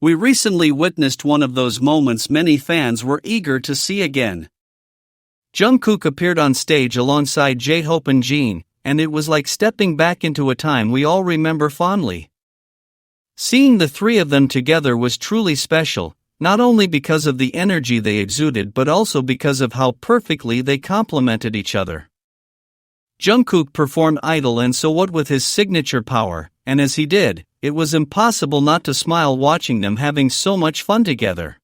We recently witnessed one of those moments many fans were eager to see again. Jungkook appeared on stage alongside J-Hope and Jin, and it was like stepping back into a time we all remember fondly. Seeing the three of them together was truly special, not only because of the energy they exuded but also because of how perfectly they complemented each other. Jungkook performed Idol and So What with his signature power, and as he did, it was impossible not to smile watching them having so much fun together.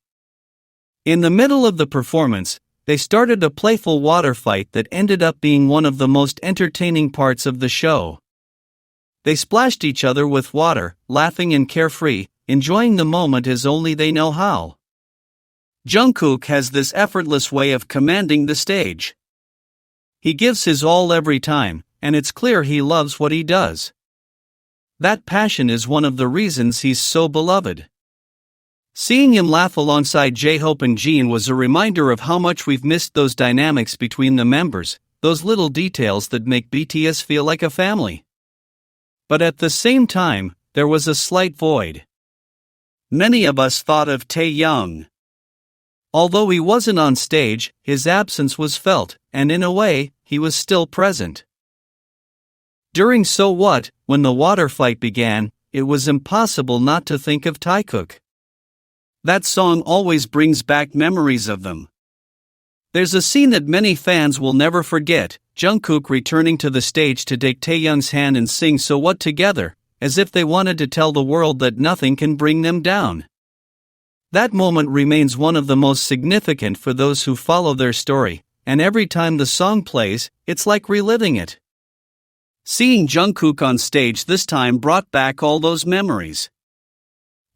In the middle of the performance, they started a playful water fight that ended up being one of the most entertaining parts of the show. They splashed each other with water, laughing and carefree, enjoying the moment as only they know how. Jungkook has this effortless way of commanding the stage. He gives his all every time, and it's clear he loves what he does. That passion is one of the reasons he's so beloved. Seeing him laugh alongside J-Hope and Jin was a reminder of how much we've missed those dynamics between the members, those little details that make BTS feel like a family. But at the same time, there was a slight void. Many of us thought of Taehyung. Although he wasn't on stage, his absence was felt, and in a way, he was still present. During So What, when the water fight began, it was impossible not to think of Taekook. That song always brings back memories of them. There's a scene that many fans will never forget, Jungkook returning to the stage to take Taehyung's hand and sing So What together, as if they wanted to tell the world that nothing can bring them down. That moment remains one of the most significant for those who follow their story, and every time the song plays, it's like reliving it. Seeing Jungkook on stage this time brought back all those memories.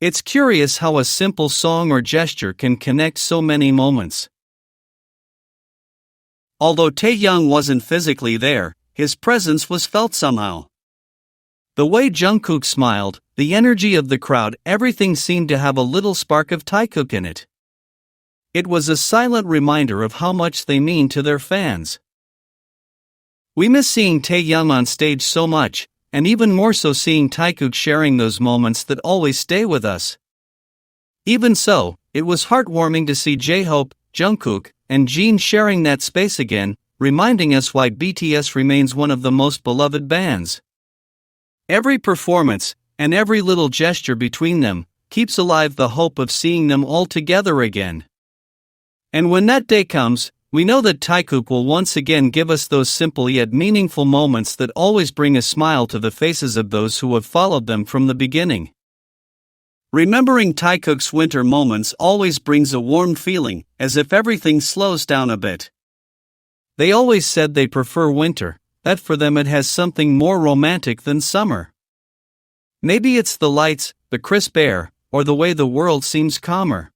It's curious how a simple song or gesture can connect so many moments. Although Taehyung wasn't physically there, his presence was felt somehow. The way Jungkook smiled, the energy of the crowd, everything seemed to have a little spark of Taekook in it. It was a silent reminder of how much they mean to their fans. We miss seeing Taehyung on stage so much, and even more so seeing Taekook sharing those moments that always stay with us. Even so, it was heartwarming to see J-Hope, Jungkook, and Jin sharing that space again, reminding us why BTS remains one of the most beloved bands. Every performance, and every little gesture between them, keeps alive the hope of seeing them all together again. And when that day comes, we know that Taekook will once again give us those simple yet meaningful moments that always bring a smile to the faces of those who have followed them from the beginning. Remembering Taekook's winter moments always brings a warm feeling, as if everything slows down a bit. They always said they prefer winter, that for them it has something more romantic than summer. Maybe it's the lights, the crisp air, or the way the world seems calmer.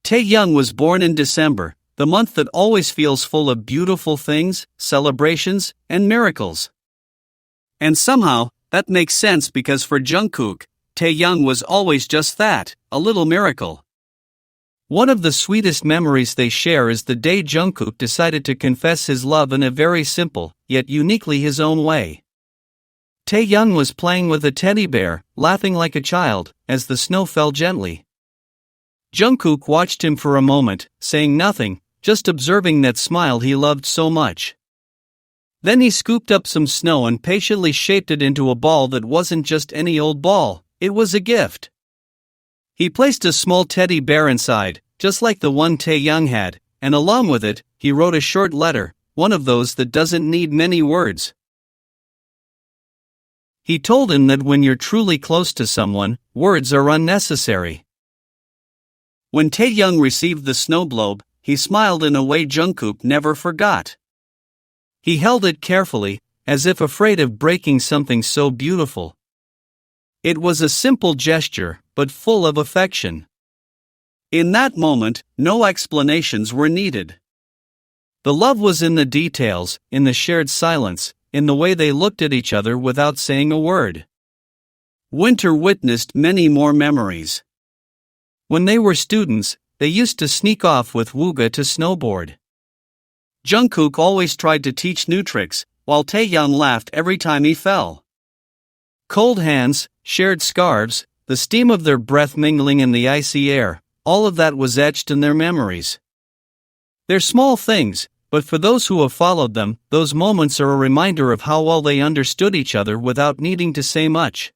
Taehyung was born in December, the month that always feels full of beautiful things, celebrations, and miracles. And somehow, that makes sense because for Jungkook, Taehyung was always just that, a little miracle. One of the sweetest memories they share is the day Jungkook decided to confess his love in a very simple, yet uniquely his own way. Taehyung was playing with a teddy bear, laughing like a child, as the snow fell gently. Jungkook watched him for a moment, saying nothing, just observing that smile he loved so much. Then he scooped up some snow and patiently shaped it into a ball that wasn't just any old ball, it was a gift. He placed a small teddy bear inside, just like the one Taehyung had, and along with it, he wrote a short letter, one of those that doesn't need many words. He told him that when you're truly close to someone, words are unnecessary. When Taehyung received the snow globe, he smiled in a way Jungkook never forgot. He held it carefully, as if afraid of breaking something so beautiful. It was a simple gesture, but full of affection. In that moment, no explanations were needed. The love was in the details, in the shared silence, in the way they looked at each other without saying a word. Winter witnessed many more memories. When they were students, they used to sneak off with Wooga to snowboard. Jungkook always tried to teach new tricks, while Taehyung laughed every time he fell. Cold hands, shared scarves, the steam of their breath mingling in the icy air, all of that was etched in their memories. They're small things, but for those who have followed them, those moments are a reminder of how well they understood each other without needing to say much.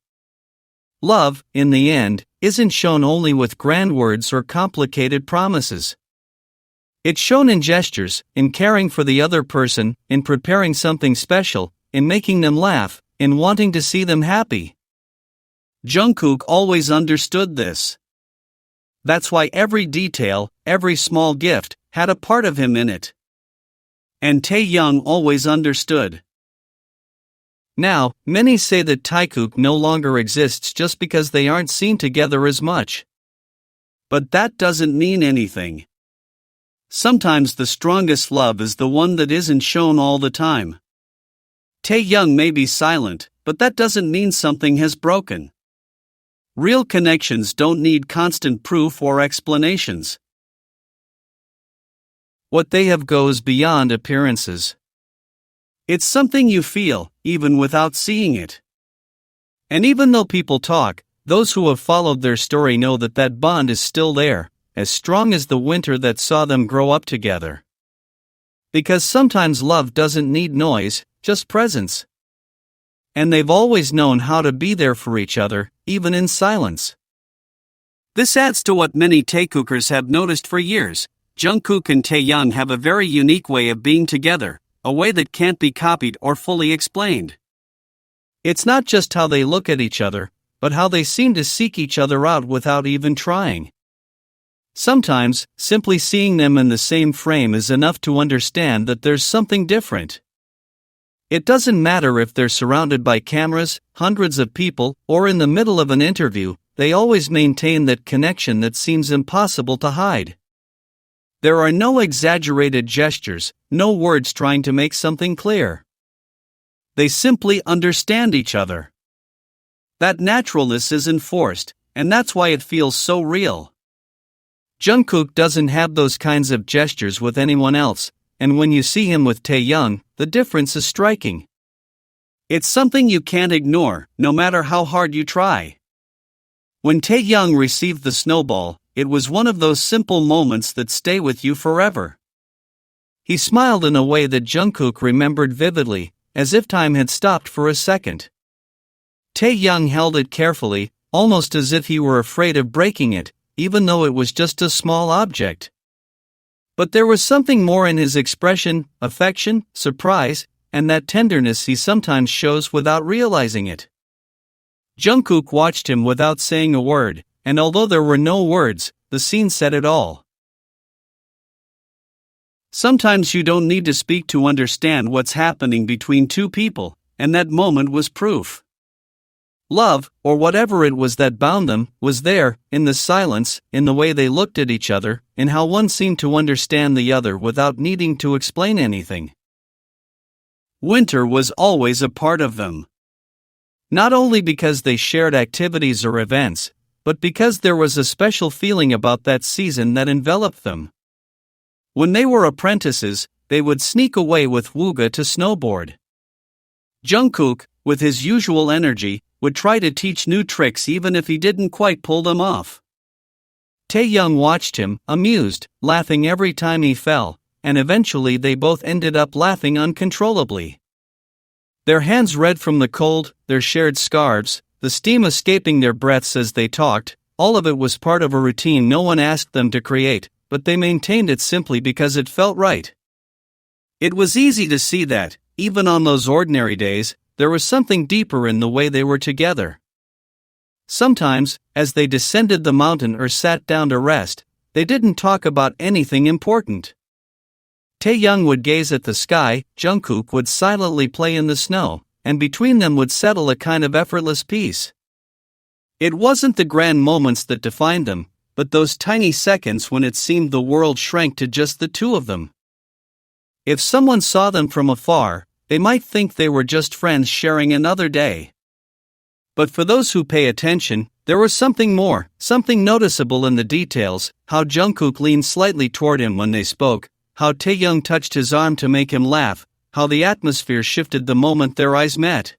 Love, in the end, isn't shown only with grand words or complicated promises. It's shown in gestures, in caring for the other person, in preparing something special, in making them laugh, in wanting to see them happy. Jungkook always understood this. That's why every detail, every small gift, had a part of him in it. And Taehyung always understood. Now, many say that Taekook no longer exists just because they aren't seen together as much. But that doesn't mean anything. Sometimes the strongest love is the one that isn't shown all the time. Taehyung may be silent, but that doesn't mean something has broken. Real connections don't need constant proof or explanations. What they have goes beyond appearances. It's something you feel, even without seeing it. And even though people talk, those who have followed their story know that that bond is still there, as strong as the winter that saw them grow up together. Because sometimes love doesn't need noise, just presence. And they've always known how to be there for each other, even in silence. This adds to what many Taekookers have noticed for years. Jungkook and Taehyung have a very unique way of being together, a way that can't be copied or fully explained. It's not just how they look at each other, but how they seem to seek each other out without even trying. Sometimes, simply seeing them in the same frame is enough to understand that there's something different. It doesn't matter if they're surrounded by cameras, hundreds of people, or in the middle of an interview, they always maintain that connection that seems impossible to hide. There are no exaggerated gestures, no words trying to make something clear. They simply understand each other. That naturalness isn't forced, and that's why it feels so real. Jungkook doesn't have those kinds of gestures with anyone else, and when you see him with Taehyung, the difference is striking. It's something you can't ignore, no matter how hard you try. When Taehyung received the snowball, it was one of those simple moments that stay with you forever. He smiled in a way that Jungkook remembered vividly, as if time had stopped for a second. Taehyung held it carefully, almost as if he were afraid of breaking it, even though it was just a small object. But there was something more in his expression, affection, surprise, and that tenderness he sometimes shows without realizing it. Jungkook watched him without saying a word, and although there were no words, the scene said it all. Sometimes you don't need to speak to understand what's happening between two people, and that moment was proof. Love, or whatever it was that bound them, was there, in the silence, in the way they looked at each other, in how one seemed to understand the other without needing to explain anything. Winter was always a part of them. Not only because they shared activities or events, but because there was a special feeling about that season that enveloped them. When they were apprentices, they would sneak away with Wooga to snowboard. Jungkook, with his usual energy, would try to teach new tricks even if he didn't quite pull them off. Taehyung watched him, amused, laughing every time he fell, and eventually they both ended up laughing uncontrollably. Their hands red from the cold, their shared scarves, the steam escaping their breaths as they talked, all of it was part of a routine no one asked them to create, but they maintained it simply because it felt right. It was easy to see that, even on those ordinary days, there was something deeper in the way they were together. Sometimes, as they descended the mountain or sat down to rest, they didn't talk about anything important. Taehyung would gaze at the sky, Jungkook would silently play in the snow, and between them would settle a kind of effortless peace. It wasn't the grand moments that defined them, but those tiny seconds when it seemed the world shrank to just the two of them. If someone saw them from afar, they might think they were just friends sharing another day. But for those who pay attention, there was something more, something noticeable in the details, how Jungkook leaned slightly toward him when they spoke, how Taehyung touched his arm to make him laugh, how the atmosphere shifted the moment their eyes met.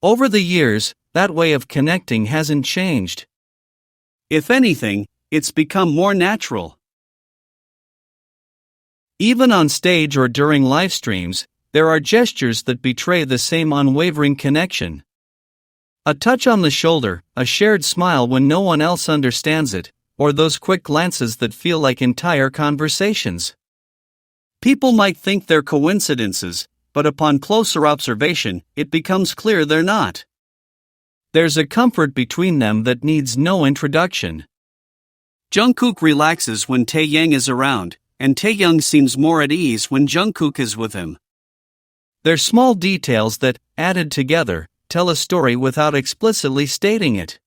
Over the years, that way of connecting hasn't changed. If anything, it's become more natural. Even on stage or during live streams, there are gestures that betray the same unwavering connection. A touch on the shoulder, a shared smile when no one else understands it, or those quick glances that feel like entire conversations. People might think they're coincidences, but upon closer observation, it becomes clear they're not. There's a comfort between them that needs no introduction. Jungkook relaxes when Taehyung is around, and Taehyung seems more at ease when Jungkook is with him. They're small details that, added together, tell a story without explicitly stating it.